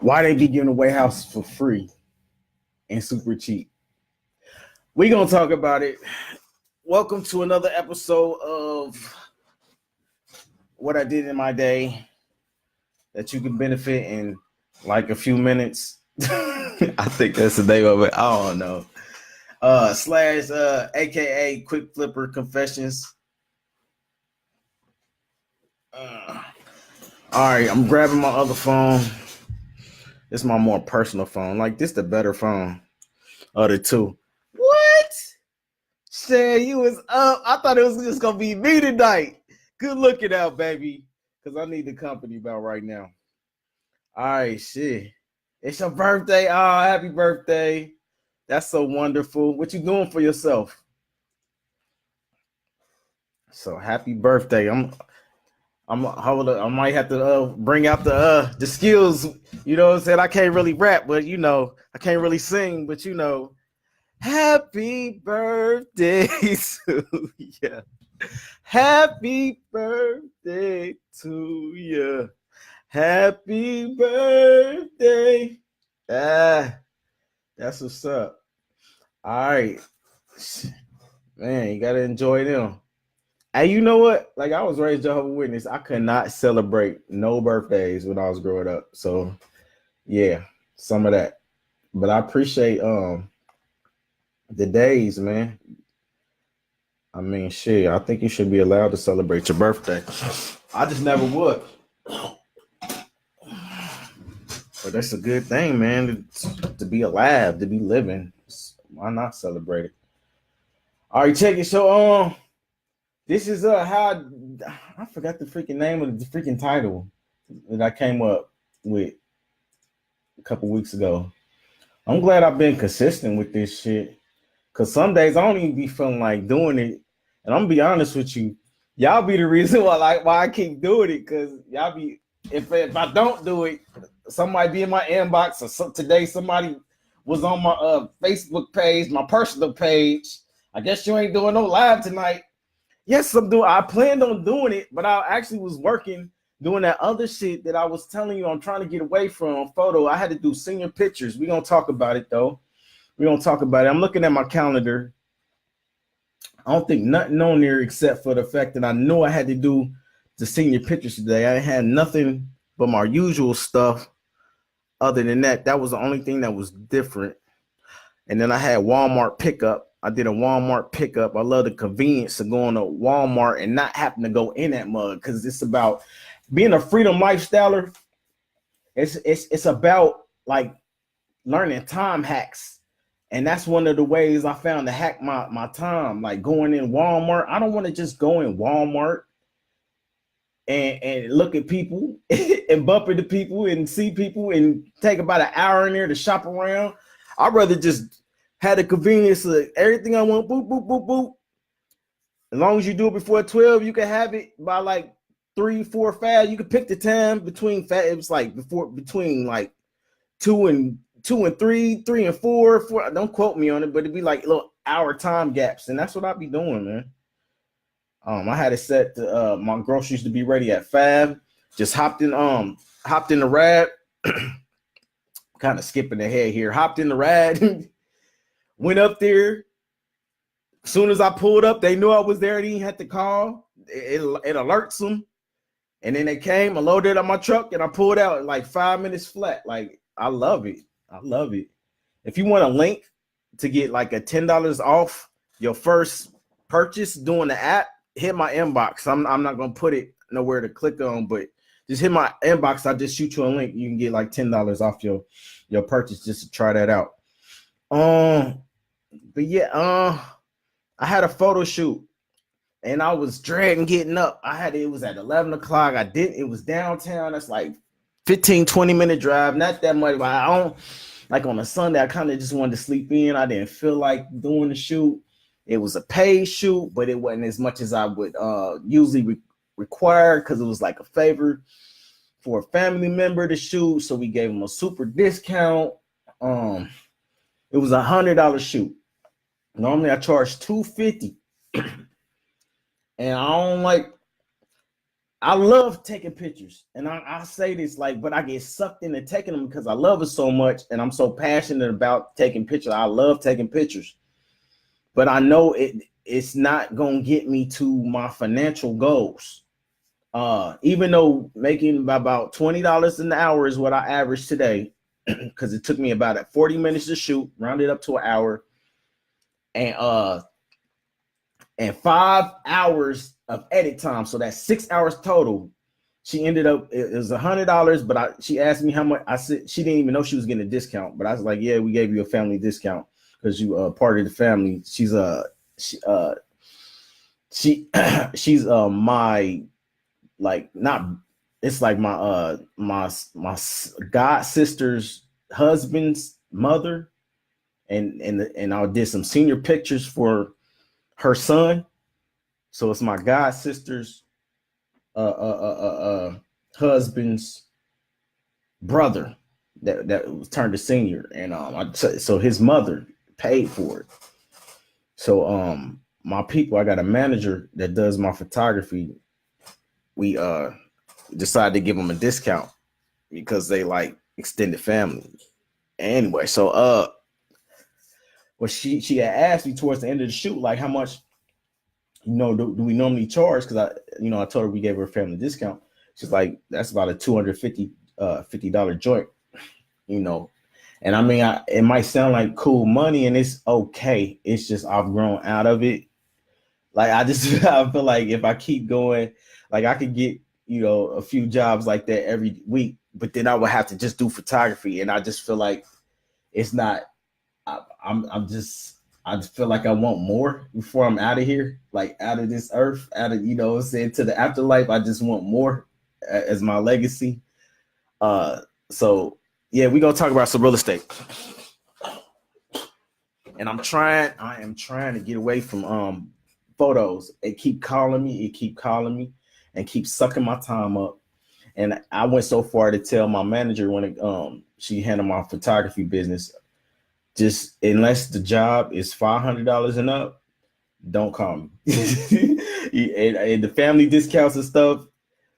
Why they be giving away houses for free and super cheap? We gonna talk about it. Welcome to another episode of what I did in my day that you can benefit in like a few minutes. I think that's the name of it. I don't know. Slash aka Quick Flipper Confessions. All right, I'm grabbing my other phone. This is my more personal phone. Like this, the better phone of the two. What? Shay, you was up. I thought it was just gonna be me tonight. Good looking out, baby. Cause I need the company about right now. All right, shit. It's your birthday. Oh, happy birthday. That's so wonderful. What you doing for yourself? So happy birthday. I might have to bring out the skills. You know what I'm saying? I can't really rap, but I can't really sing, but happy birthday to you. Happy birthday to you. Happy birthday. That's what's up. All right. Man, you gotta enjoy them. And you know what? Like I was raised Jehovah's Witness. I could not celebrate no birthdays when I was growing up. So yeah, some of that. But I appreciate the days, man. I mean, shit, I think you should be allowed to celebrate your birthday. I just never would. But that's a good thing, man, to be alive, to be living. Why not celebrate it? All right, check it. So, this is how I forgot the freaking name of the freaking title that I came up with a couple weeks ago. I'm glad I've been consistent with this shit. Cause some days I don't even be feeling like doing it. And I'm gonna be honest with you, y'all be the reason why I keep doing it. Cause y'all be if I don't do it, somebody be in my inbox or today somebody was on my Facebook page, my personal page. I guess you ain't doing no live tonight. Yes, I planned on doing it, but I actually was working doing that other shit that I was telling you I'm trying to get away from. Photo. I had to do senior pictures. We're gonna talk about it though. We're gonna talk about it. I'm looking at my calendar. I don't think nothing on there except for the fact that I knew I had to do the senior pictures today. I had nothing but my usual stuff. Other than that, that was the only thing that was different. And then I had Walmart pickup. I did a Walmart pickup. I love the convenience of going to Walmart and not having to go in that mug because it's about being a freedom lifestyler. It's about like learning time hacks. And that's one of the ways I found to hack my time, like going in Walmart. I don't want to just go in Walmart and look at people and bump into people and see people and take about an hour in there to shop around. I'd rather just have the convenience of everything I want, boop, boop, boop, boop. As long as you do it before 12, you can have it by like 3, 4, 5. You can pick the time between it was like between like 2 and 3, 3 and 4. Don't quote me on it, but it'd be like little hour time gaps, and that's what I'd be doing, man. I had it set to my groceries to be ready at 5. Just hopped in the ride. Kind of skipping ahead here. Hopped in the ride, went up there. As soon as I pulled up, they knew I was there. They didn't have to call. It alerts them. And then they came, I loaded up my truck, and I pulled out in like 5 minutes flat. Like, I love it. I love it. If you want a link to get like a $10 off your first purchase doing the app, hit my inbox. I'm not going to put it nowhere to click on, but just hit my inbox. I'll just shoot you a link. You can get like $10 off your purchase just to try that out. But yeah, I had a photo shoot and I was dreading getting up. It was at 11 o'clock. It was downtown. That's like 15-20 minute drive, not that much. But I don't like on a Sunday. I kind of just wanted to sleep in. I didn't feel like doing the shoot. It was a paid shoot, but it wasn't as much as I would usually require because it was like a favor for a family member to shoot. So we gave them a super discount. It was $100 shoot. Normally I charge $250, and I don't like I love taking pictures, and I say this like, but I get sucked into taking them because I love it so much, and I'm so passionate about taking pictures. I love taking pictures, but I know it's not gonna get me to my financial goals. Even though making about $20 an hour is what I average today, because it took me about 40 minutes to shoot, rounded up to an hour, and 5 hours of edit time. So that's 6 hours total. She ended up, it was $100, but she asked me how much. I said she didn't even know she was getting a discount, but I was like, yeah, we gave you a family discount because you part of the family. She's she's my, like, not, it's like my god sister's husband's mother, and I did some senior pictures for her son. So it's my god sister's husband's brother that was turned a senior, and so his mother paid for it. So my people, I got a manager that does my photography. We decided to give them a discount because they like extended family. Anyway, so well, she had asked me towards the end of the shoot, like, how much, do we normally charge? Because I told her we gave her a family discount. She's like, that's about a $250 joint, And I mean, it might sound like cool money, and it's okay. It's just I've grown out of it. Like, I feel like if I keep going, like, I could get, a few jobs like that every week, but then I would have to just do photography, and I just feel like it's not. I just feel like I want more before I'm out of here, like out of this earth, out of, to the afterlife. I just want more as my legacy. So yeah, we're gonna talk about some real estate. And I am trying to get away from photos. It keep calling me and keep sucking my time up. And I went so far to tell my manager when she handled my photography business, just unless the job is $500 and up, don't call me. and the family discounts and stuff,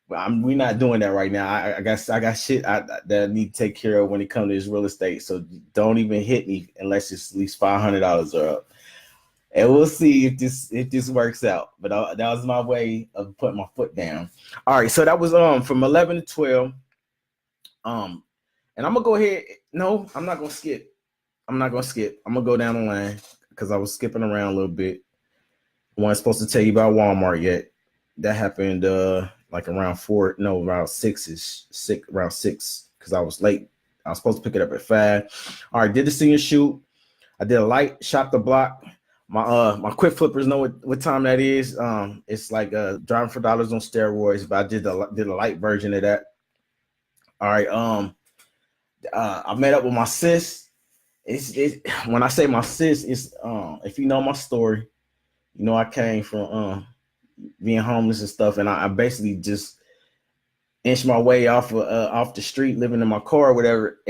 we're not doing that right now. I got shit that I need to take care of when it comes to this real estate. So don't even hit me unless it's at least $500 or up. And we'll see if this works out. But that was my way of putting my foot down. All right, so that was from 11 to 12. And I'm gonna go ahead. No, I'm not gonna skip. I'm gonna go down the line because I was skipping around a little bit. I wasn't supposed to tell you about Walmart yet. That happened like around 6 because I was late. I was supposed to pick it up at 5. All right, did the senior shoot. I did a light, shot the block. My quick flippers know what time that is. It's like driving for dollars on steroids, but I did a light version of that. All right, I met up with my sis. When I say my sis, it's if you know my story, I came from being homeless and stuff, and I basically just inched my way off the street, living in my car or whatever,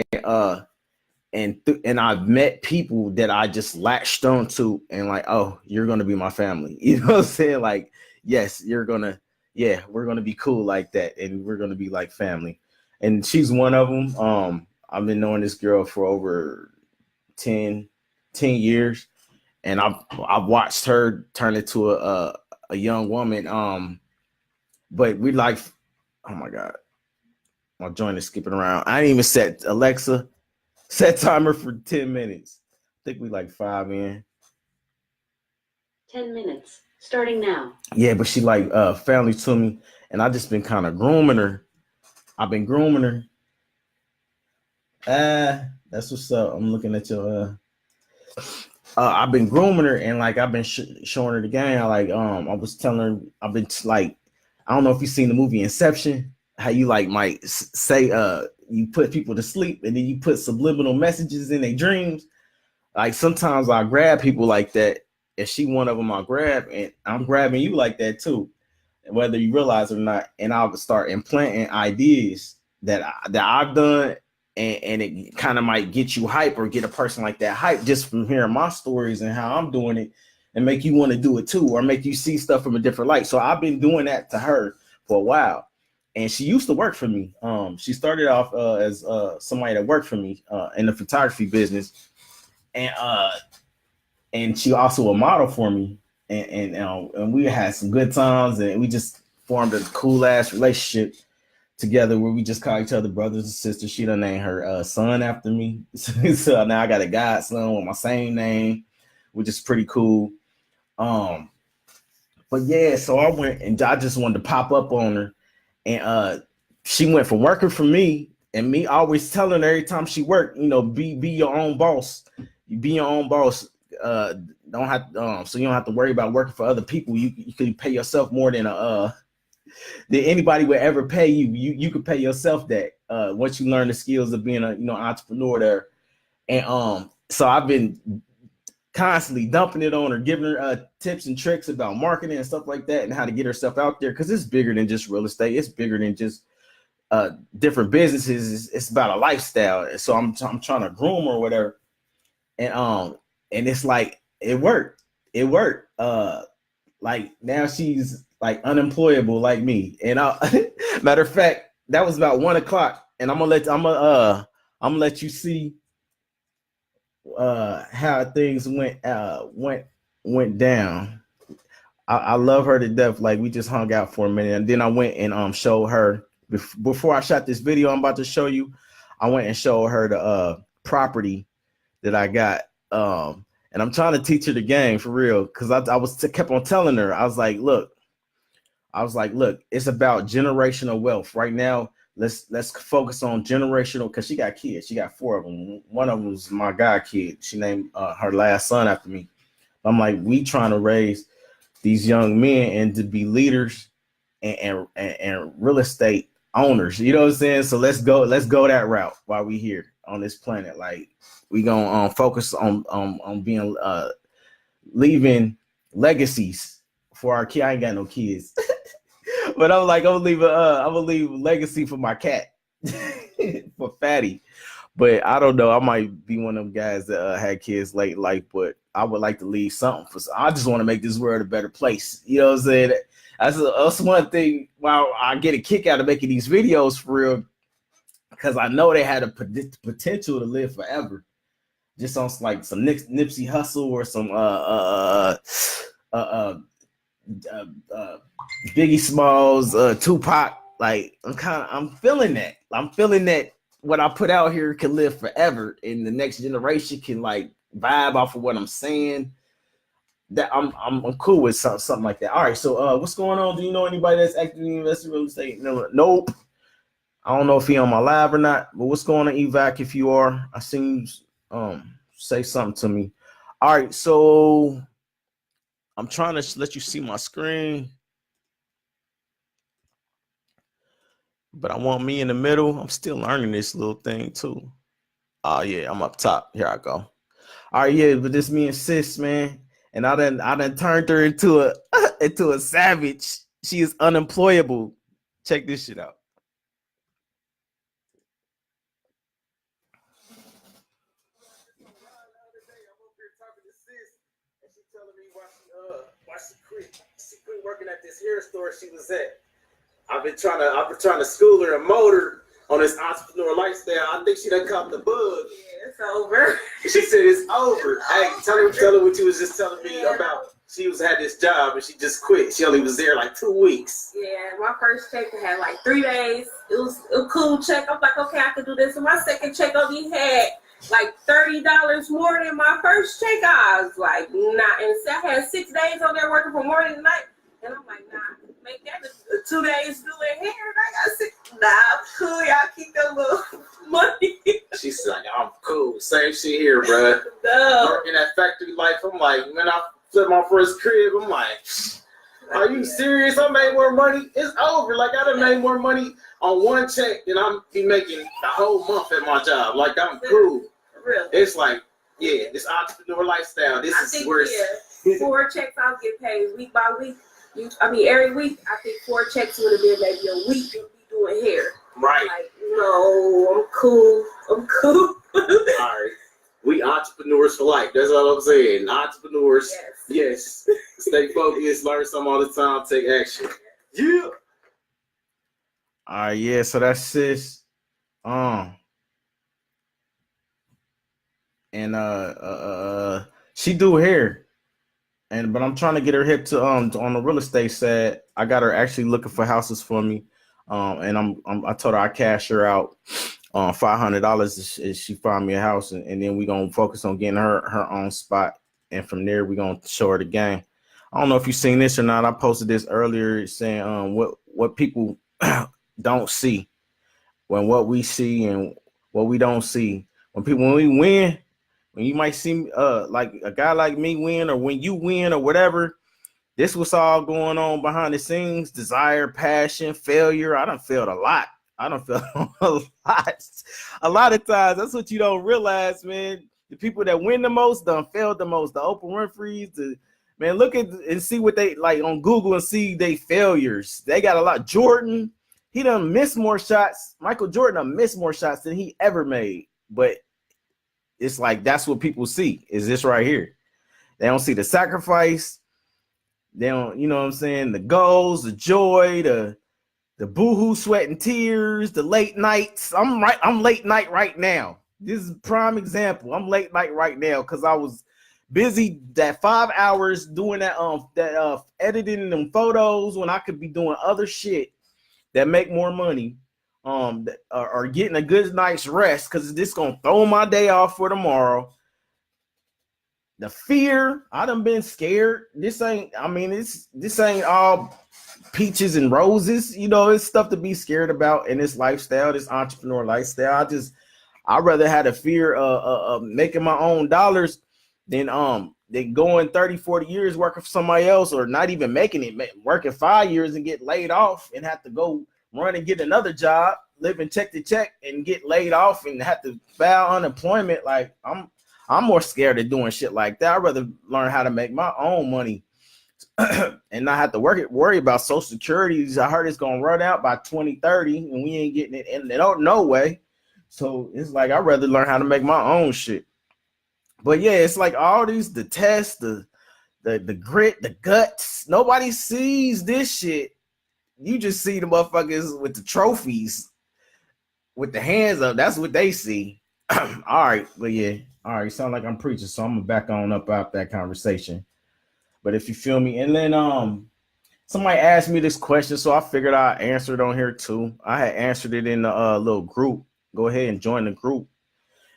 and I've met people that I just latched onto, and like, oh, you're gonna be my family, you know what I'm saying? Like, yes, we're gonna be cool like that, and we're gonna be like family, and she's one of them. I've been knowing this girl for over 10 years, and I've watched her turn into a young woman. But we like, oh my God, my joint is skipping around. I didn't even set Alexa, set timer for 10 minutes. I think we like 5 in. 10 minutes, starting now. Yeah, but she like family to me, and I just been kind of grooming her. I've been grooming her. That's what's up. I'm looking at your I've been grooming her, and like I've been showing her the game. I was telling her, I've been like, I don't know if you've seen the movie Inception, how you like might say you put people to sleep and then you put subliminal messages in their dreams. Like sometimes I grab people like that. If she one of them, I'll grab, and I'm grabbing you like that too, whether you realize it or not. And I'll start implanting ideas that I've done. And it kind of might get you hype or get a person like that hype just from hearing my stories and how I'm doing it, and make you want to do it too, or make you see stuff from a different light. So I've been doing that to her for a while. And she used to work for me. She started off as somebody that worked for me in the photography business, and she also a model for me. And we had some good times, and we just formed a cool ass relationship together where we just call each other brothers and sisters. She done named her son after me, so now I got a godson with my same name, which is pretty cool. But yeah, so I went and I just wanted to pop up on her. And she went from working for me and me always telling her every time she worked, be your own boss. You be your own boss. Don't have so you don't have to worry about working for other people. You can pay yourself more than anybody would ever pay you. You could pay yourself that once you learn the skills of being a entrepreneur there. And so I've been constantly dumping it on her, giving her tips and tricks about marketing and stuff like that and how to get herself out there, because it's bigger than just real estate. It's bigger than just different businesses. It's about a lifestyle. And so I'm trying to groom her or whatever. And it's like it worked. Like now she's like unemployable like me. And matter of fact, that was about 1:00, and I'm gonna let you see how things went down. I love her to death. Like, we just hung out for a minute, and then I went and showed her before I shot this video I'm about to show you. I went and showed her the property that I got. And I'm trying to teach her the game for real, because I kept on telling her. I was like, look, it's about generational wealth right now. Let's focus on generational, because she got kids. She got 4 of them. One of them was my god kid. She named her last son after me. I'm like, we trying to raise these young men and to be leaders and real estate owners. You know what I'm saying? So let's go that route while we here on this planet. Like, we gonna focus on being leaving legacies for our kids. I ain't got no kids. But I'm like, I'm gonna leave a legacy for my cat, for Fatty. But I don't know. I might be one of them guys that had kids late in life, but I would like to leave something I just want to make this world a better place. You know what I'm saying? That's one thing. While I get a kick out of making these videos for real, because I know they had a potential to live forever. Just on like some Nipsey Hussle or some Biggie Smalls, Tupac. Like, I'm feeling that. I'm feeling that what I put out here can live forever, and the next generation can like vibe off of what I'm saying. That I'm cool with something like that. All right, so what's going on? Do you know anybody that's actively investing in real estate? No, nope. I don't know if he on my live or not, but what's going on, Evac? If you are, I seen you say something to me. All right, so I'm trying to let you see my screen, but I want me in the middle. I'm still learning this little thing too. Oh yeah, I'm up top. Here I go. All right, yeah, but this me and sis, man, and I done turned her into a savage. She is unemployable. Check this shit out. Why she quit working at this hair store she was at. I've been trying to school her and mold her on this entrepreneur lifestyle. I think she done caught the bug. Yeah, it's over. She said it's over. Hey, tell her what you was just telling me about. She had this job and she just quit. She only was there like 2 weeks. Yeah, my first check had like 3 days. It was a cool check. I'm like, okay, I can do this. And my second check only had like $30 more than my first check. I was like, nah. And so I had 6 days on there working from morning to night. And I'm like, nah, make that 2 days doing hair. And I got 6. Nah, I'm cool. Y'all keep that little money. She's like, I'm cool. Same shit here, bro. No. Working that factory life. I'm like, man, I flipped my first crib. I'm like, are you serious? I made more money. It's over. Like, I done made more money on one check than I'm be making the whole month at my job. Like, I'm cool. Really? It's like, yeah, this entrepreneur lifestyle. This is where it's 4 checks I'll get paid week by week. Every week, I think 4 checks would have been maybe a week to be doing hair. Right. Like, no, I'm cool. All right. We entrepreneurs for life. That's all I'm saying. Yeah, so that's sis. Um, and she do hair. But I'm trying to get her hip to on the real estate side. I got her actually looking for houses for me. And I told her I cash her out $500 if she find me a house, and then we gonna focus on getting her own spot. And from there we gonna show her the game. I don't know if you seen this or not. I posted this earlier saying what people don't see, when what we see and what we don't see. When we win, when you might see like a guy like me win, or when you win or whatever, this was all going on behind the scenes. Desire, passion, failure. I done failed a lot. I done failed a lot. A lot of times, that's what you don't realize, man. The people that win the most done failed the most. The Oprah Winfrey's, man, look at and see what they like on Google and see they failures. They got a lot. Jordan, he done missed more shots. Michael Jordan done missed more shots than he ever made. But it's like that's what people see is this right here. They don't see the sacrifice. They don't, you know what I'm saying? The goals, the joy, the boohoo, sweat and tears, the late nights. I'm late night right now. This is a prime example. I'm late night right now because I was busy that 5 hours doing that editing them photos when I could be doing other shit that make more money. Or getting a good night's rest because this gonna throw my day off for tomorrow. The fear, I done been scared. This ain't all peaches and roses. You know, it's stuff to be scared about in this lifestyle, this entrepreneur lifestyle. I'd rather have the fear of making my own dollars than going 30, 40 years working for somebody else, or not even making it, working 5 years and get laid off and have to go run and get another job, living check to check, and get laid off and have to file unemployment. Like I'm more scared of doing shit like that. I'd rather learn how to make my own money and not have to worry about Social Security. I heard it's gonna run out by 2030 and we ain't getting it in no way. So it's like I'd rather learn how to make my own shit. But yeah, it's like all these, the tests, the grit, the guts. Nobody sees this shit. You just see the motherfuckers with the trophies, with the hands up. That's what they see. All right, but yeah, all right. Sound like I'm preaching, so I'm gonna back on up out that conversation. But if you feel me, and then somebody asked me this question, so I figured I'd answer it on here too. I had answered it in the little group. Go ahead and join the group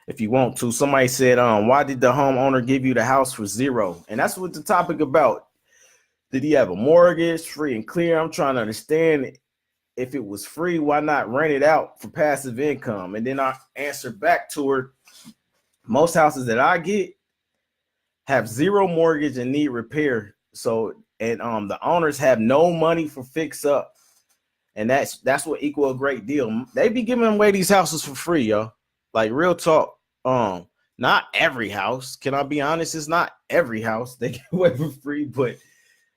if you want to. Somebody said, why did the homeowner give you the house for zero? And that's what the topic about. Did he have a mortgage, free and clear? I'm trying to understand, if it was free, why not rent it out for passive income? And then I answer back to her, most houses that I get have zero mortgage and need repair. So, and the owners have no money for fix up. And that's what equal a great deal. They be giving away these houses for free, yo. Like real talk. Not every house. Can I be honest? It's not every house they give away for free, but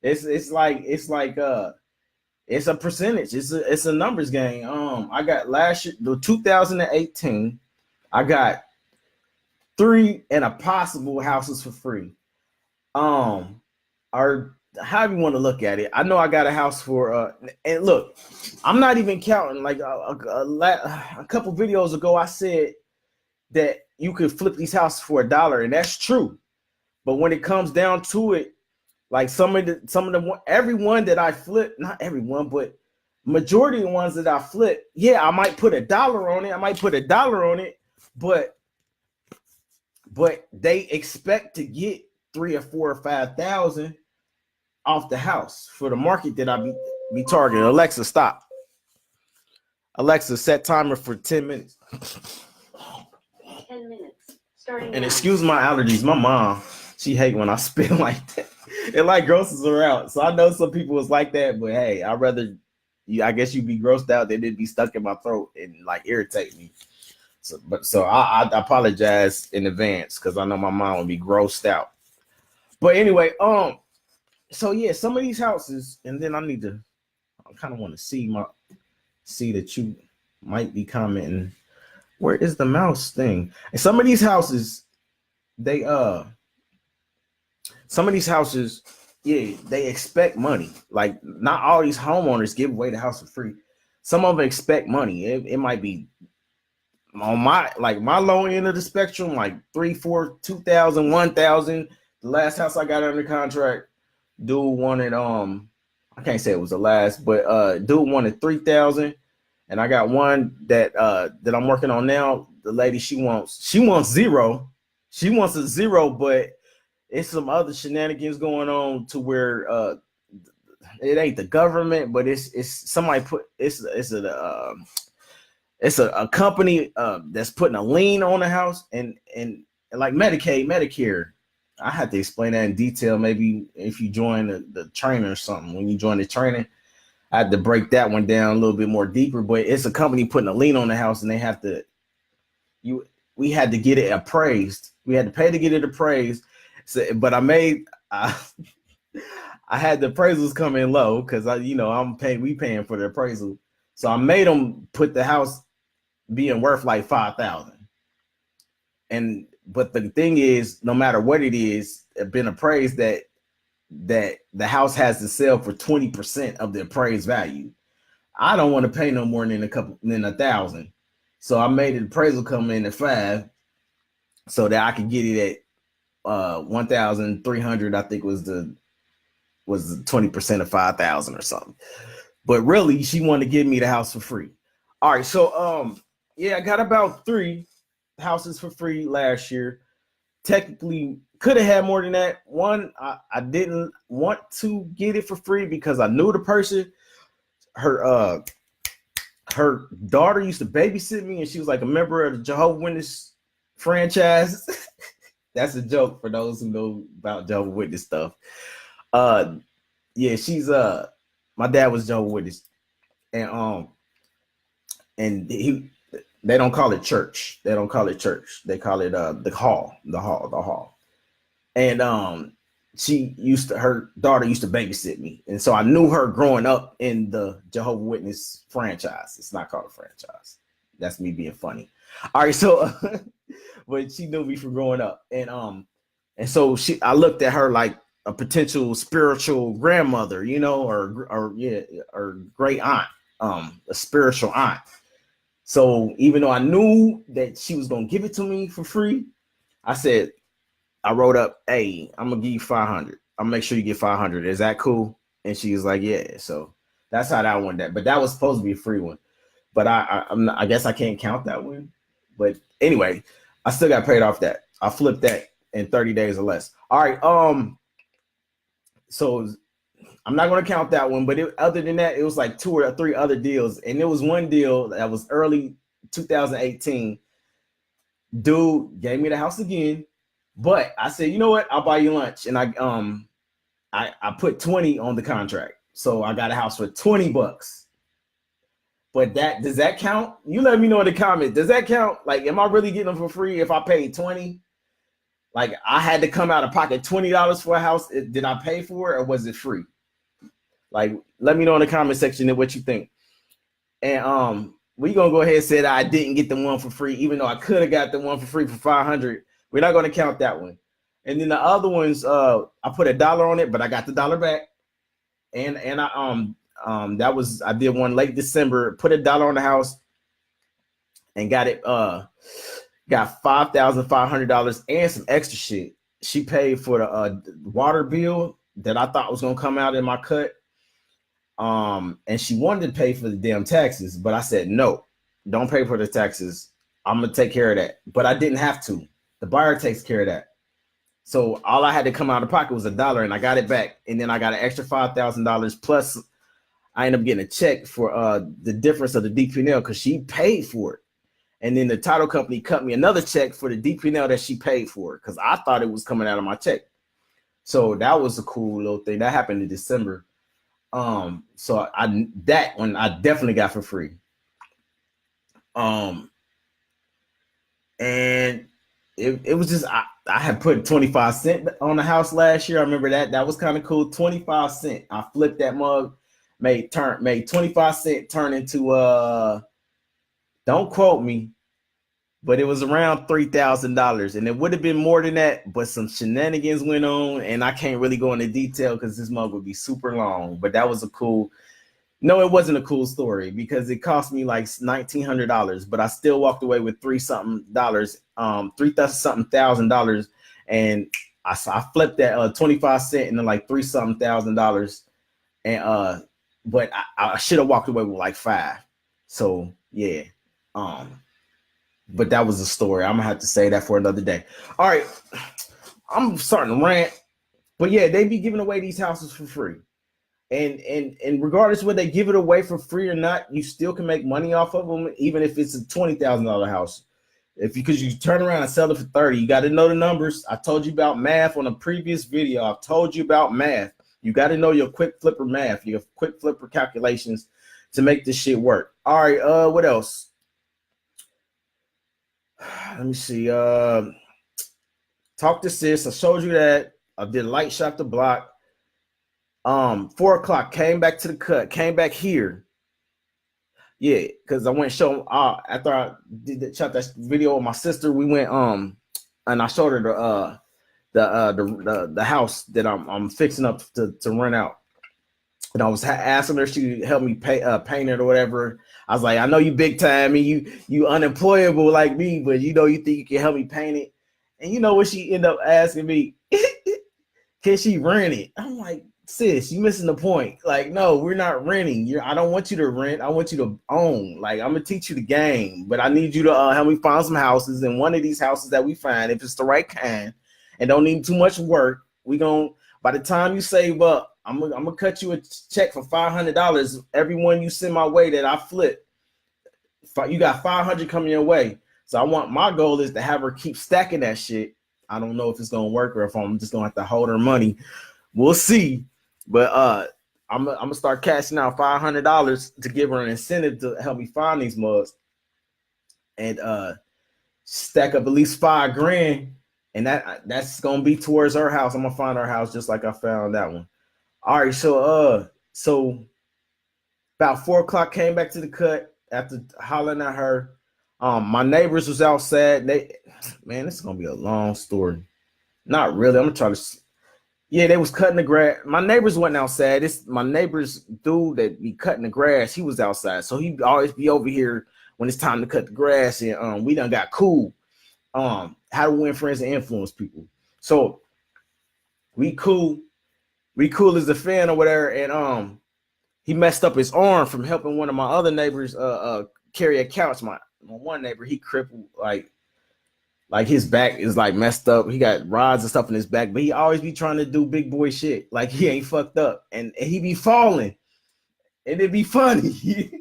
it's like it's a percentage. It's a numbers game. I got last year, the 2018, I got 3 and a possible houses for free. Or however you want to look at it. I know I got a house for and look, I'm not even counting, like a couple videos ago I said that you could flip these houses for $1, and that's true. But when it comes down to it, like some of the everyone that I flip, not everyone, but majority of the ones that I flip, yeah, I might put $1 on it. But they expect to get 3 or 4 or 5,000 off the house for the market that I be targeting. Alexa, stop. Alexa, set timer for 10 minutes. 10 minutes. Starting And now. excuse my allergies. My mom, she hate when I spit like that. It like grosses her out. So I know some people was like that, but hey, I'd rather I guess you'd be grossed out than it'd be stuck in my throat and like irritate me. So I apologize in advance because I know my mom would be grossed out. But anyway, so yeah, some of these houses, and then I kind of want to see that you might be commenting. Where is the mouse thing? And some of these houses, yeah, they expect money. Like not all these homeowners give away the house for free. some of them expect money. It might be on my low end of the spectrum, like 3, 4, 2,000, 1,000. The last house I got under contract, dude wanted I can't say it was the last, but dude wanted 3,000, and I got one that I'm working on now. The lady, she wants 0. She wants a 0, but it's some other shenanigans going on to where it ain't the government, but it's somebody put it's a company that's putting a lien on the house, and like Medicaid, Medicare. I had to explain that in detail. Maybe if you join the training or something, when you join the training, I had to break that one down a little bit more deeper. But it's a company putting a lien on the house, and they have to. We had to get it appraised. We had to pay to get it appraised. So, but I had the appraisals come in low because we paying for the appraisal. So I made them put the house being worth like 5,000. But the thing is, no matter what it is, it's been appraised that the house has to sell for 20% of the appraised value. I don't want to pay no more than 1,000. So I made the appraisal come in at 5 so that I could get it at 1,300. I think was the 20% of 5,000 or something. But really, she wanted to give me the house for free. All right, so I got about 3 houses for free last year. Technically, could have had more than that. One, I didn't want to get it for free because I knew the person. Her daughter used to babysit me, and she was like a member of the Jehovah's Witness franchise. That's a joke for those who know about Jehovah's Witness stuff. She's my dad was Jehovah's Witness, and they don't call it church. They don't call it church. They call it the hall. And her daughter used to babysit me, and so I knew her growing up in the Jehovah's Witness franchise. It's not called a franchise. That's me being funny. All right, so but she knew me from growing up, and so I looked at her like a potential spiritual grandmother, or great aunt, a spiritual aunt. So even though I knew that she was gonna give it to me for free, I wrote up, "Hey, I'm gonna give you 500. I'll make sure you get 500. Is that cool?" And she was like, "Yeah." So that's how that one. But that was supposed to be a free one. But I guess I can't count that one. But anyway, I still got paid off that. I flipped that in 30 days or less. All right. So I'm not going to count that one, but other than that, it was like 2 or 3 other deals. And there was one deal that was early 2018. Dude gave me the house again, but I said, you know what? I'll buy you lunch. And I put 20 on the contract. So I got a house for $20. But does that count? You let me know in the comments. Does that count? Like, am I really getting them for free if I paid 20? Like, I had to come out of pocket $20 for a house. Did I pay for it or was it free? Like, let me know in the comment section what you think. And we're gonna go ahead and say that I didn't get the one for free, even though I could have got the one for free for 500. We're not gonna count that one. And then the other ones, I put $1 on it, but I got the $1 back. And I did one late December, put $1 on the house, and got $5,500 and some extra shit. She paid for the water bill that I thought was gonna come out in my cut. And she wanted to pay for the damn taxes, but I said, no, don't pay for the taxes. I'm going to take care of that. But I didn't have to. The buyer takes care of that. So all I had to come out of pocket was $1 and I got it back. And then I got an extra $5,000 plus I ended up getting a check for the difference of the DP&L because she paid for it. And then the title company cut me another check for the DP&L that she paid for because I thought it was coming out of my check. So that was a cool little thing. That happened in December. So that one I definitely got for free. And it was just I had put 25 cents on the house last year. I remember that was kind of cool. 25 cents. I flipped that mug, made 25 cents turn into don't quote me, but it was around $3,000, and it would have been more than that, but some shenanigans went on, and I can't really go into detail because this mug would be super long. But that was a cool. No, it wasn't a cool story because it cost me like $1,900, but I still walked away with $3 something, $3,000, and I flipped that 25 cent into like $3 something thousand, and but I should have walked away with like 5. So yeah, but that was a story. I'm gonna have to say that for another day. All right, I'm starting to rant, but yeah, they be giving away these houses for free. And regardless whether they give it away for free or not, you still can make money off of them, even if it's a $20,000 house. Because you turn around and sell it for 30, you got to know the numbers. I told you about math on a previous video. I've told you about math. You got to know your quick flipper math, your quick flipper calculations to make this shit work. All right, what else? Let me see. Talk to sis. I showed you that. I did light shop the block. 4 o'clock, came back to the cut, came back here. Yeah, because I went show after I shot that video with my sister, we went and I showed her the house that I'm fixing up to rent out. And I was asking her if she could help me paint it or whatever. I was like, I know you big time and you unemployable like me, but you think you can help me paint it. And you know what she ended up asking me? Can she rent it? I'm like, sis, you missing the point. Like, no, we're not renting. I don't want you to rent. I want you to own. Like, I'm gonna teach you the game, but I need you to help me find some houses. And one of these houses that we find, if it's the right kind and don't need too much work, by the time you save up, I'm gonna cut you a check for $500 every one you send my way that I flip. You got 500 coming your way. So my goal is to have her keep stacking that shit. I don't know if it's gonna work or if I'm just gonna have to hold her money. We'll see. But I'm gonna start cashing out $500 to give her an incentive to help me find these mugs and stack up at least $5,000, and that's gonna be towards her house. I'm gonna find her house just like I found that one. All right, so about 4 o'clock, came back to the cut after hollering at her. My neighbors was outside. Man, this is gonna be a long story. Not really. I'm gonna try to. Yeah, they was cutting the grass. My neighbors wasn't outside. My neighbor's dude that be cutting the grass, he was outside. So he always be over here when it's time to cut the grass. And we done got cool. How to win friends and influence people. So we cool as a fan or whatever. And he messed up his arm from helping one of my other neighbors carry a couch. My one neighbor, he crippled, like his back is like messed up. He got rods and stuff in his back, but he always be trying to do big boy shit. Like he ain't fucked up, and he be falling, and it be funny.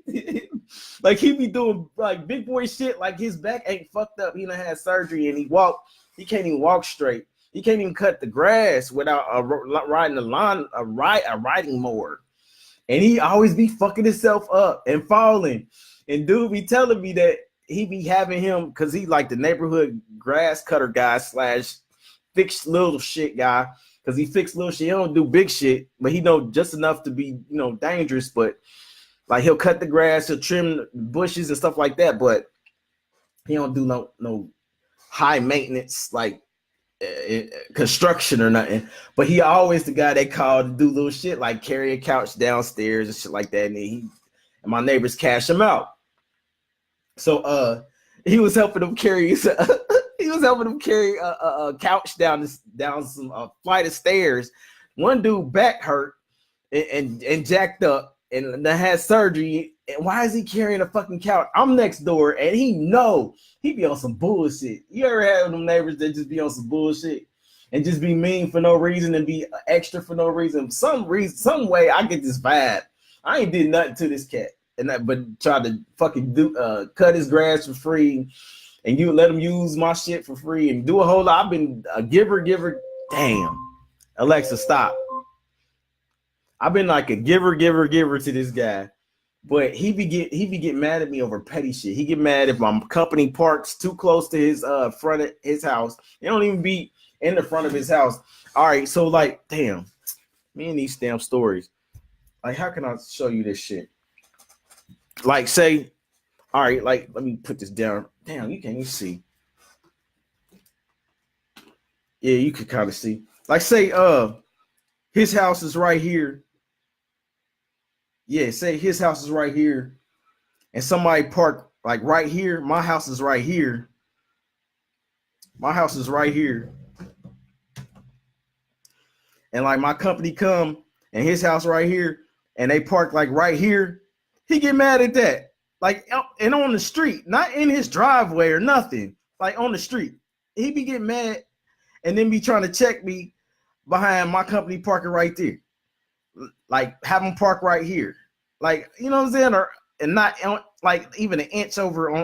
Like he be doing like big boy shit. Like his back ain't fucked up. He done had surgery, and he can't even walk straight. He can't even cut the grass without riding a riding mower, and he always be fucking himself up and falling. And dude be telling me that he be having him because he like the neighborhood grass cutter guy / fix little shit guy, because he fix little shit. He don't do big shit, but he know just enough to be dangerous. But like he'll cut the grass, he'll trim bushes and stuff like that, but he don't do no high maintenance like construction or nothing. But he always the guy they call to do little shit like carry a couch downstairs and shit like that. And my neighbors cash him out. So he was helping them carry a couch down some flight of stairs. One dude back hurt and jacked up and had surgery. And why is he carrying a fucking couch? I'm next door and he be on some bullshit. You ever have them neighbors that just be on some bullshit and just be mean for no reason and be extra for no reason? Some way I get this vibe. I ain't did nothing to this cat. But try to fucking cut his grass for free, and you let him use my shit for free and do a whole lot. I've been a giver. Damn, Alexa, stop. I've been like a giver to this guy, but he be getting mad at me over petty shit. He get mad if my company parks too close to his front of his house. It don't even be in the front of his house. All right, so like, damn, me and these damn stories. Like, how can I show you this shit? Like, say, all right, like, let me put this down. Damn, you can't even see. Yeah, you could kind of see. Like, say, his house is right here. Yeah, say his house is right here, and somebody park like right here. My house is right here. My house is right here, and like my company come and his house right here, and they park like right here. He get mad at that, like and on the street, not in his driveway or nothing, like on the street. He be getting mad, and then be trying to check me behind my company parking right there, like have him park right here, like you know what I'm saying, or and not like even an inch over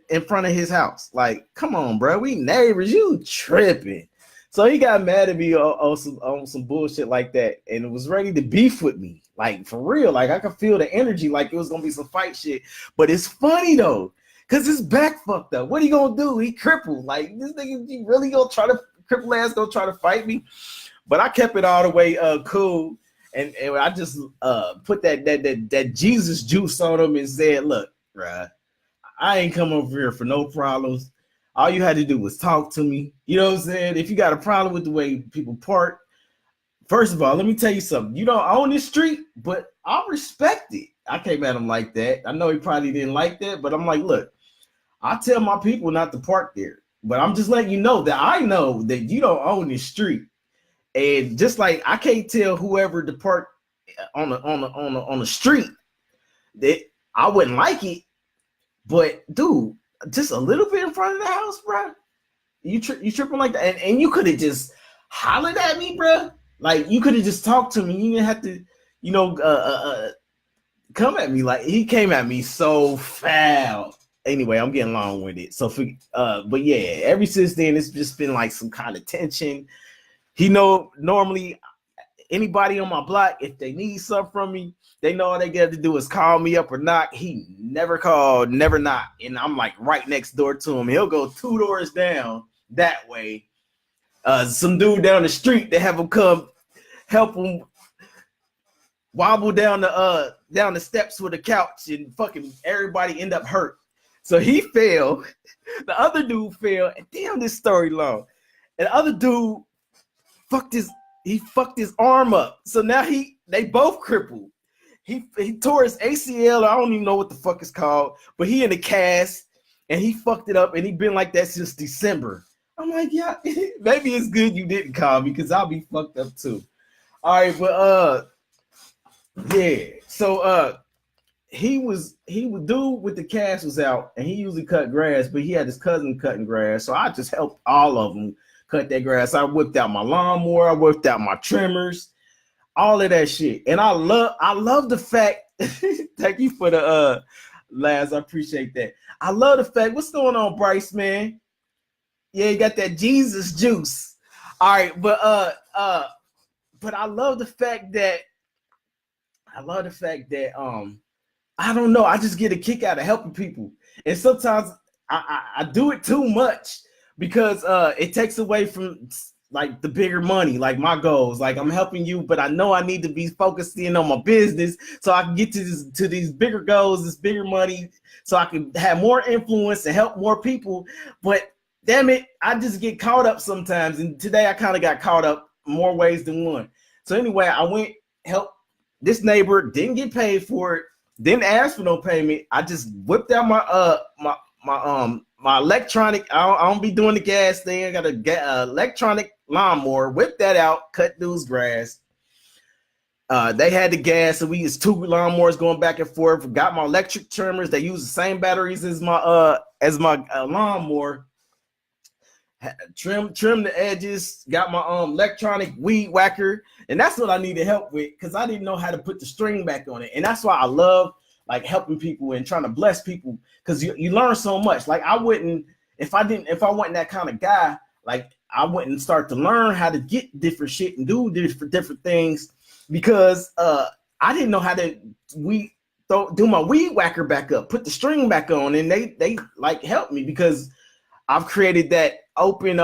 in front of his house. Like, come on, bro, we neighbors. You tripping? So he got mad at me on some bullshit like that, and was ready to beef with me, like for real. Like I could feel the energy, like it was gonna be some fight shit. But it's funny though, cause his back fucked up. What he gonna do? He crippled. Like this nigga, he really gonna try to cripple ass gonna try to fight me? But I kept it all the way cool. And I just put that Jesus juice on him and said, look, bruh, I ain't come over here for no problems. All you had to do was talk to me. You know what I'm saying? If you got a problem with the way people park, first of all, let me tell you something. You don't own this street, but I respect it. I came at him like that. I know he probably didn't like that, but I'm like, look, I tell my people not to park there. But I'm just letting you know that I know that you don't own this street. And just like I can't tell whoever to park on the street that I wouldn't like it, but dude, just a little bit in front of the house, bro. You tripping like that, and you could have just hollered at me, bro. Like you could have just talked to me. You didn't have to, you know, come at me. Like he came at me so foul. Anyway, I'm getting long with it. So, but yeah, ever since then, it's just been like some kind of tension. He know normally anybody on my block, if they need something from me, they know all they got to do is call me up or knock. He never called, never knocked. And I'm like right next door to him. He'll go 2 doors down that way. Some dude down the street, they have him come help him wobble down the steps with a couch, and fucking everybody end up hurt. So he fell. The other dude fell. And damn, this story long. And the other dude fucked his arm up. So now they both crippled. He tore his ACL. I don't even know what the fuck it's called, but he in a cast and he fucked it up, and he been like that since December. I'm like, yeah, maybe it's good you didn't call me because I'll be fucked up too. All right, but yeah. So he would dude with the cast was out, and he usually cut grass, but he had his cousin cutting grass, so I just helped all of them cut that grass. I whipped out my lawnmower, I whipped out my trimmers, all of that shit. And I love the fact, thank you for the laughs, I appreciate that. I love the fact, what's going on, Bryce, man? Yeah, you got that Jesus juice. All right, but I love the fact that I don't know, I just get a kick out of helping people. And sometimes I do it too much, because it takes away from like the bigger money, like my goals. Like I'm helping you, but I know I need to be focused in on my business so I can get to these bigger goals, this bigger money, so I can have more influence and help more people. But damn it, I just get caught up sometimes. And today I kind of got caught up more ways than one. So anyway, I went help this neighbor, didn't get paid for it, didn't ask for no payment. I just whipped out my electronic. I don't be doing the gas thing. I got a electronic lawnmower. Whip that out, cut dude's grass. They had the gas, so we used 2 lawnmowers going back and forth. Got my electric trimmers. They use the same batteries as my lawnmower. Trim the edges. Got my electronic weed whacker, and that's what I needed help with, because I didn't know how to put the string back on it. And that's why I love like helping people and trying to bless people, because you learn so much. Like I wouldn't, if I wasn't that kind of guy, like I wouldn't start to learn how to get different shit and do different things, because I didn't know how to do my weed whacker back up, put the string back on, and they like helped me, because I've created that open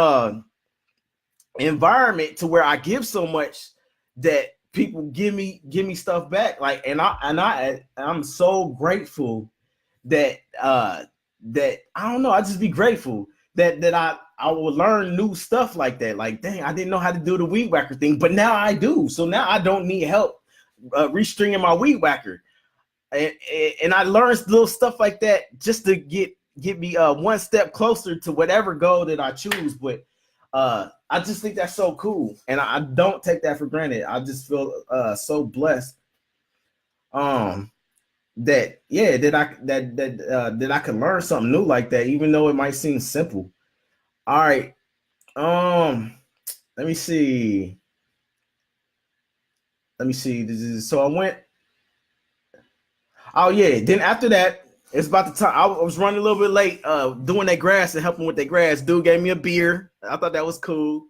environment to where I give so much that people give me stuff back. Like, and I'm so grateful that I don't know, I just be grateful that I will learn new stuff like that. Like, dang, I didn't know how to do the weed whacker thing, but now I do. So now I don't need help restringing my weed whacker. and I learned little stuff like that just to get me one step closer to whatever goal that I choose. But I just think that's so cool, and I don't take that for granted. I just feel so blessed that I can learn something new like that, even though it might seem simple. All right, let me see. So I went. Oh yeah. Then after that, it's about the time. I was running a little bit late, doing that grass and helping with that grass. Dude gave me a beer. I thought that was cool,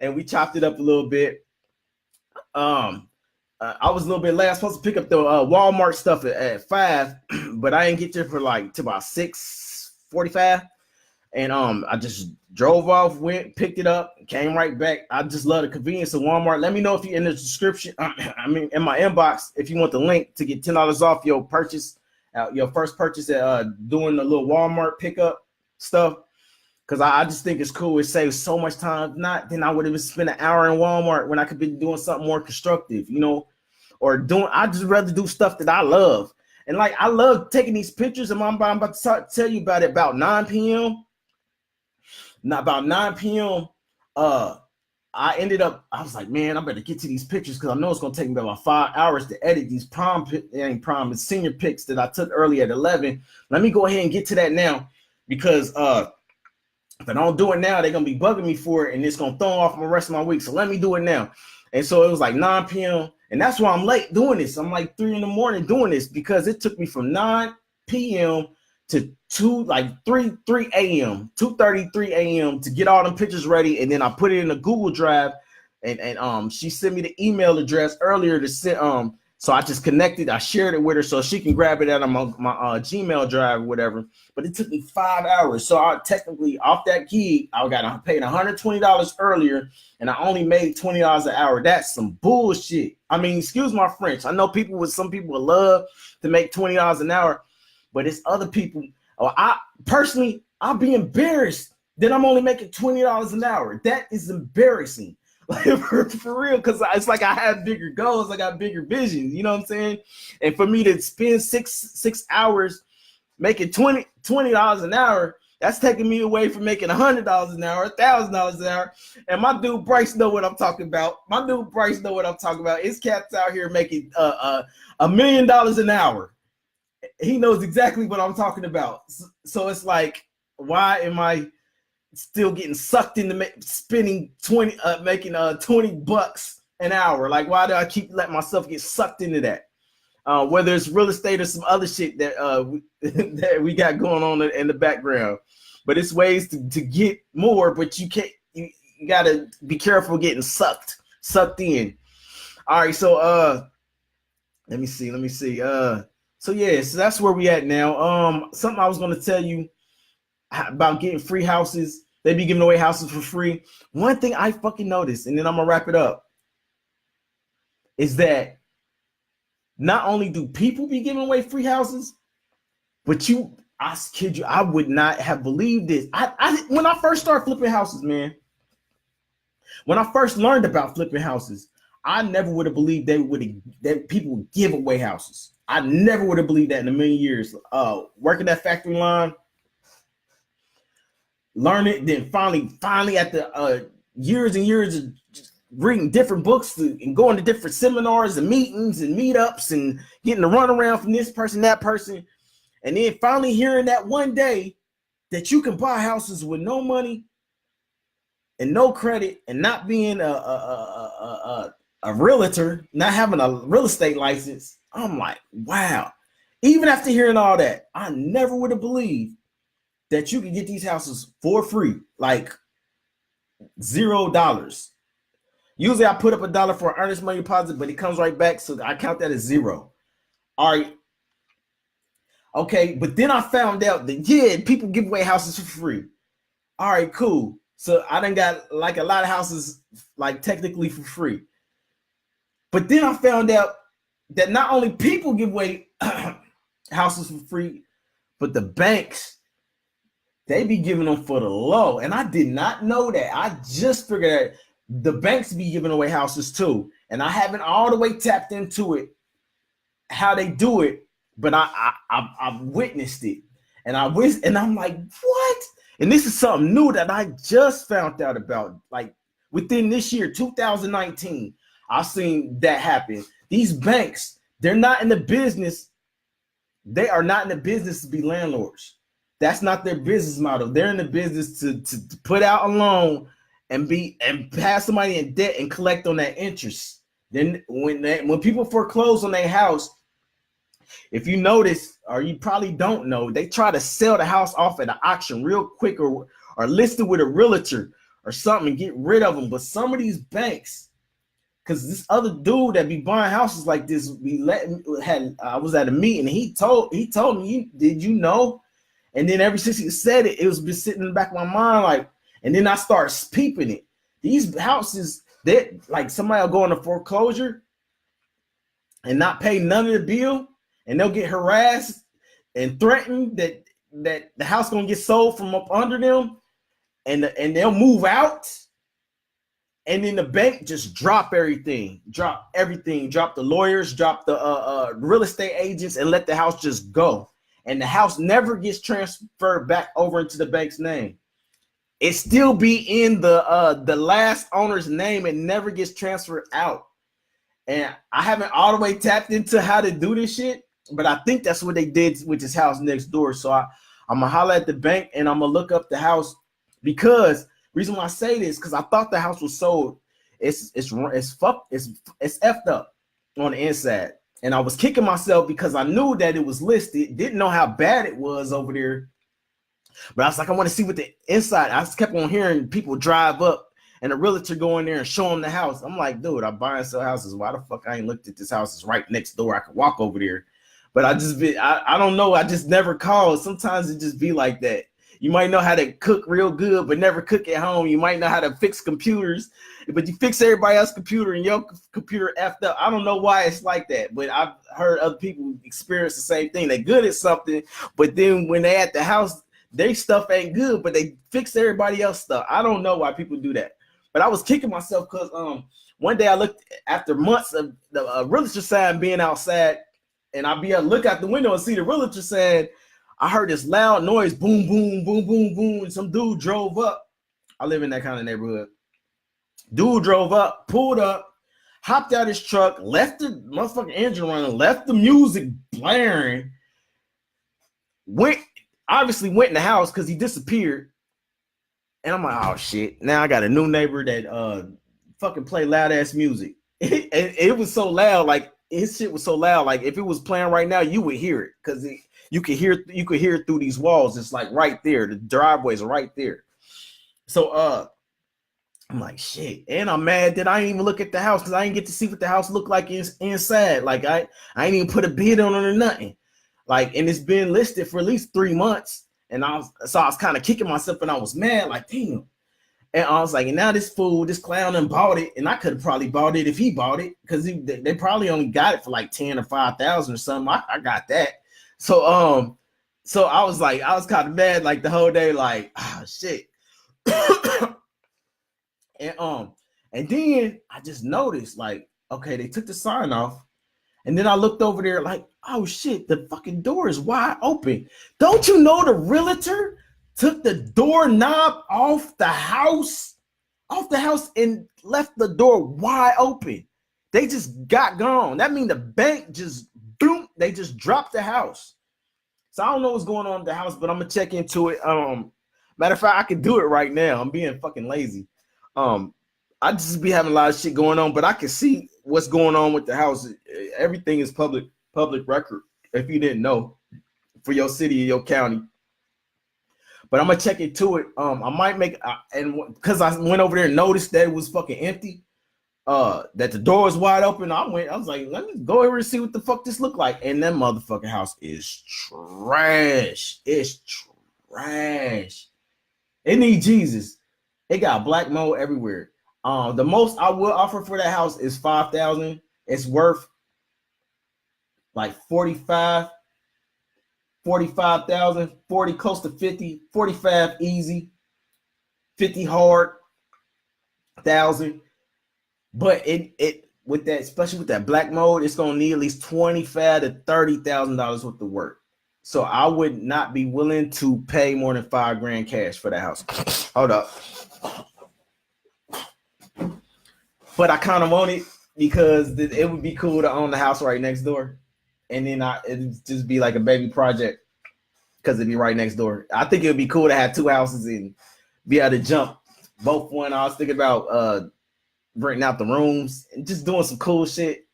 and we chopped it up a little bit. I was a little bit late. I was supposed to pick up the Walmart stuff at 5, but I didn't get there for to about 6:45. And I just drove off, went, picked it up, came right back. I just love the convenience of Walmart. Let me know if you're in the description. In my inbox, if you want the link to get $10 off your purchase, your first purchase at doing the little Walmart pickup stuff. Because I just think it's cool. It saves so much time. If not, then I would have spent an hour in Walmart when I could be doing something more constructive, or I just rather do stuff that I love. And I love taking these pictures, and I'm about to tell you about it about 9 p.m. Now, about 9 p.m., I was like, man, I better get to these pictures because I know it's going to take me about 5 hours to edit these senior pics that I took early at 11. Let me go ahead and get to that now because if I don't do it now, they're going to be bugging me for it, and it's going to throw off the rest of my week. So let me do it now. And so it was like 9 p.m., and that's why I'm late doing this. I'm like 3 in the morning doing this because it took me from 9 p.m. to 3 a.m., 2:33 a.m. to get all them pictures ready, and then I put it in a Google Drive, and she sent me the email address earlier to send. So I just connected. I shared it with her so she can grab it out of my Gmail drive or whatever. But it took me 5 hours. So I technically off that gig, I got paid $120 earlier, and I only made $20 an hour. That's some bullshit. I mean, excuse my French. I know some people would love to make $20 an hour. But it's other people. I'll be embarrassed that I'm only making $20 an hour. That is embarrassing, for real. Because it's like I have bigger goals, I got bigger visions. You know what I'm saying? And for me to spend six hours making $20 an hour, that's taking me away from making $100 an hour, $1,000 an hour. And my dude Bryce know what I'm talking about. It's cats out here making $1 million an hour. He knows exactly what I'm talking about. So it's like, why am I still getting sucked into spending making $20 an hour? Like, why do I keep letting myself get sucked into that? Whether it's real estate or some other shit that that we got going on in the background. But it's ways to get more, but you can't. You gotta be careful getting sucked in. All right, so let me see. So that's where we at now. Something I was gonna tell you about getting free houses. They be giving away houses for free. One thing I fucking noticed, and then I'm gonna wrap it up, is that not only do people be giving away free houses, but I kid you, I would not have believed this. When I first started flipping houses, man, when I first learned about flipping houses, I never would have believed that people would give away houses. I never would have believed that in a million years. Working that factory line, learn it, then finally after years and years of just reading different books and going to different seminars and meetings and meetups and getting the runaround from this person, that person, and then finally hearing that one day that you can buy houses with no money and no credit and not being a realtor, not having a real estate license. I'm like, wow. Even after hearing all that, I never would have believed that you could get these houses for free, like $0. Usually I put up $1 for an earnest money deposit, but it comes right back, so I count that as $0. All right. Okay, but then I found out that, people give away houses for free. All right, cool. So I done got like a lot of houses like technically for free. But then I found out that not only people give away houses for free, but the banks, they be giving them for the low. And I did not know that. I just figured that the banks be giving away houses too. And I haven't all the way tapped into it, how they do it. but I witnessed it, and I'm like, what? And this is something new that I just found out about. Like within this year, 2019, I've seen that happen. These banks, they're not in the business. They are not in the business to be landlords. That's not their business model. They're in the business to put out a loan and pass somebody in debt and collect on that interest. Then when people foreclose on their house, if you notice, or you probably don't know, they try to sell the house off at an auction real quick, or list it with a realtor or something and get rid of them. But some of these banks, because this other dude that be buying houses like this, I was at a meeting. He told me, did you know? And then ever since he said it, it was been sitting in the back of my mind, like. And then I start peeping it. These houses, that like somebody will go into foreclosure and not pay none of the bill, and they'll get harassed and threatened that the house gonna get sold from up under them, and they'll move out. And then the bank just drop everything, drop the lawyers, drop the real estate agents, and let the house just go. And the house never gets transferred back over into the bank's name. It still be in the last owner's name. It never gets transferred out. And I haven't all the way tapped into how to do this shit, but I think that's what they did with this house next door. So I'm gonna holler at the bank and I'm gonna look up the house, because reason why I say this, because I thought the house was sold. It's effed up on the inside. And I was kicking myself because I knew that it was listed, didn't know how bad it was over there. But I was like, I want to see what the inside. I just kept on hearing people drive up and a realtor go in there and show them the house. I'm like, dude, I buy and sell houses. Why the fuck I ain't looked at this house? It's right next door. I could walk over there. But I don't know. I just never called. Sometimes it just be like that. You might know how to cook real good, but never cook at home. You might know how to fix computers, but you fix everybody else's computer and your computer effed up. I don't know why it's like that, but I've heard other people experience the same thing. They're good at something, but then when they at the house, their stuff ain't good, but they fix everybody else's stuff. I don't know why people do that. But I was kicking myself because one day I looked after months of the realtor sign being outside, and I'd be able to look out the window and see the realtor sign. I heard this loud noise, boom, boom, boom, boom, boom, and some dude drove up. I live in that kind of neighborhood. Dude drove up, pulled up, hopped out his truck, left the motherfucking engine running, left the music blaring, obviously went in the house because he disappeared. And I'm like, oh shit. Now I got a new neighbor that fucking play loud ass music. It was so loud, like his shit was so loud. Like if it was playing right now, you would hear it because you could hear it through these walls. It's like right there. The driveways are right there. So I'm like, shit. And I'm mad that I didn't even look at the house because I didn't get to see what the house looked like inside. Like I ain't even put a bid on it or nothing. Like, and it's been listed for at least 3 months. And I was kind of kicking myself and I was mad, like, damn. And I was like, and now this fool, this clown done bought it. And I could have probably bought it if he bought it, because they probably only got it for like 10 or 5,000 or something. I got that. So I was like, I was kind of mad like the whole day, like, ah, shit. And then I just noticed, like, okay, they took the sign off. And then I looked over there like, oh shit, the fucking door is wide open. Don't you know the realtor took the doorknob off the house and left the door wide open? They just got gone. That means the bank just, boom, they just dropped the house. So I don't know what's going on with the house, but I'm gonna check into it. Matter of fact, I can do it right now. I'm being fucking lazy. I just be having a lot of shit going on, but I can see what's going on with the house. Everything is public record, if you didn't know, for your city or your county. But I'm gonna check into it. I might make and because I went over there and noticed that it was fucking empty, that the door was wide open. I was like, let me go over and see what the fuck this look like. And that motherfucking house is trash. It's trash. It needs Jesus. It got black mold everywhere. The most I will offer for that house is $5,000. It's worth like 45,000, 40, close to 50, 45 easy, 50 hard, 1,000. But it with that, especially with that black mode, it's gonna need at least $25,000 to $30,000 worth of work. So I would not be willing to pay more than $5,000 cash for that house. Hold up. But I kind of want it because it would be cool to own the house right next door, and then it'd just be like a baby project because it'd be right next door. I think it would be cool to have two houses and be able to jump both one. I was thinking about renting out the rooms and just doing some cool shit.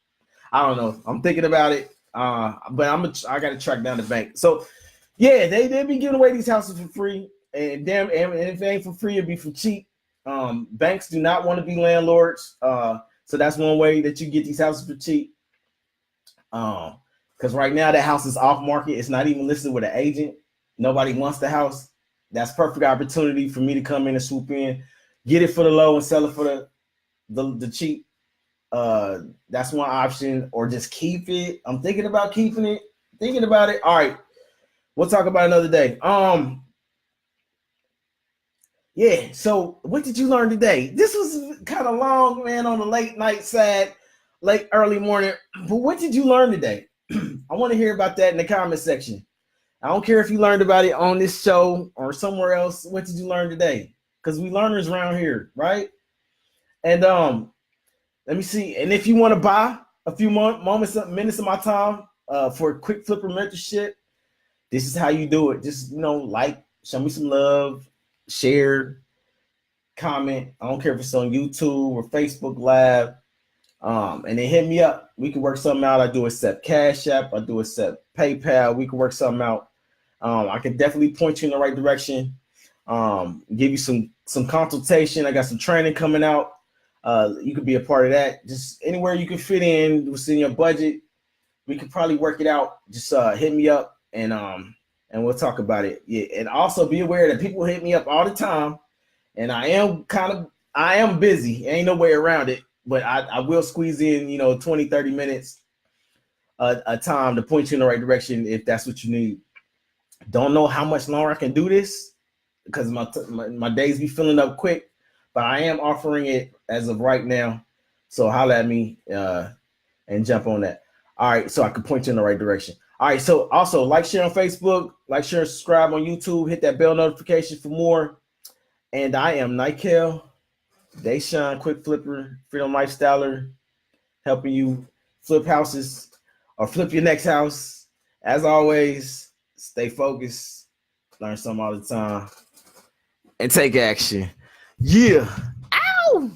I don't know. I'm thinking about it. But I gotta track down the bank. So yeah, they be giving away these houses for free. And damn, and if it ain't for free, it'd be for cheap. Banks do not want to be landlords. So that's one way that you get these houses for cheap. Because right now that house is off market. It's not even listed with an agent. Nobody wants the house. That's perfect opportunity for me to come in and swoop in, get it for the low and sell it for the cheap. That's one option, or just keep it. I'm thinking about keeping it, thinking about it. All right, we'll talk about another day. Yeah, so what did you learn today? This was kind of long, man, on the late night side, late early morning, but what did you learn today? I want to hear about that in the comment section. I don't care if you learned about it on this show or somewhere else. What did you learn today? Because we learners around here, right? And let me see. And if you want to buy a few minutes of my time for a quick flipper mentorship, this is how you do it. Just, like, show me some love, share, comment. I don't care if it's on YouTube or Facebook Live. And then hit me up. We can work something out. I do accept Cash App. I do accept PayPal. We can work something out. I can definitely point you in the right direction. Give you some consultation. I got some training coming out. You could be a part of that. Just anywhere you can fit in within your budget, we could probably work it out. Just hit me up and we'll talk about it. Yeah, and also be aware that people hit me up all the time, and I am busy. Ain't no way around it. But I will squeeze in, 20, 30 minutes a time to point you in the right direction if that's what you need. Don't know how much longer I can do this because my days be filling up quick, but I am offering it as of right now. So holla at me and jump on that. All right, so I can point you in the right direction. All right, so also like, share on Facebook, like, share, and subscribe on YouTube. Hit that bell notification for more. And I am Nykel, DeShawn, quick flipper, freedom lifestyler, helping you flip houses or flip your next house. As always, stay focused, learn something all the time, and take action. Yeah. Ow!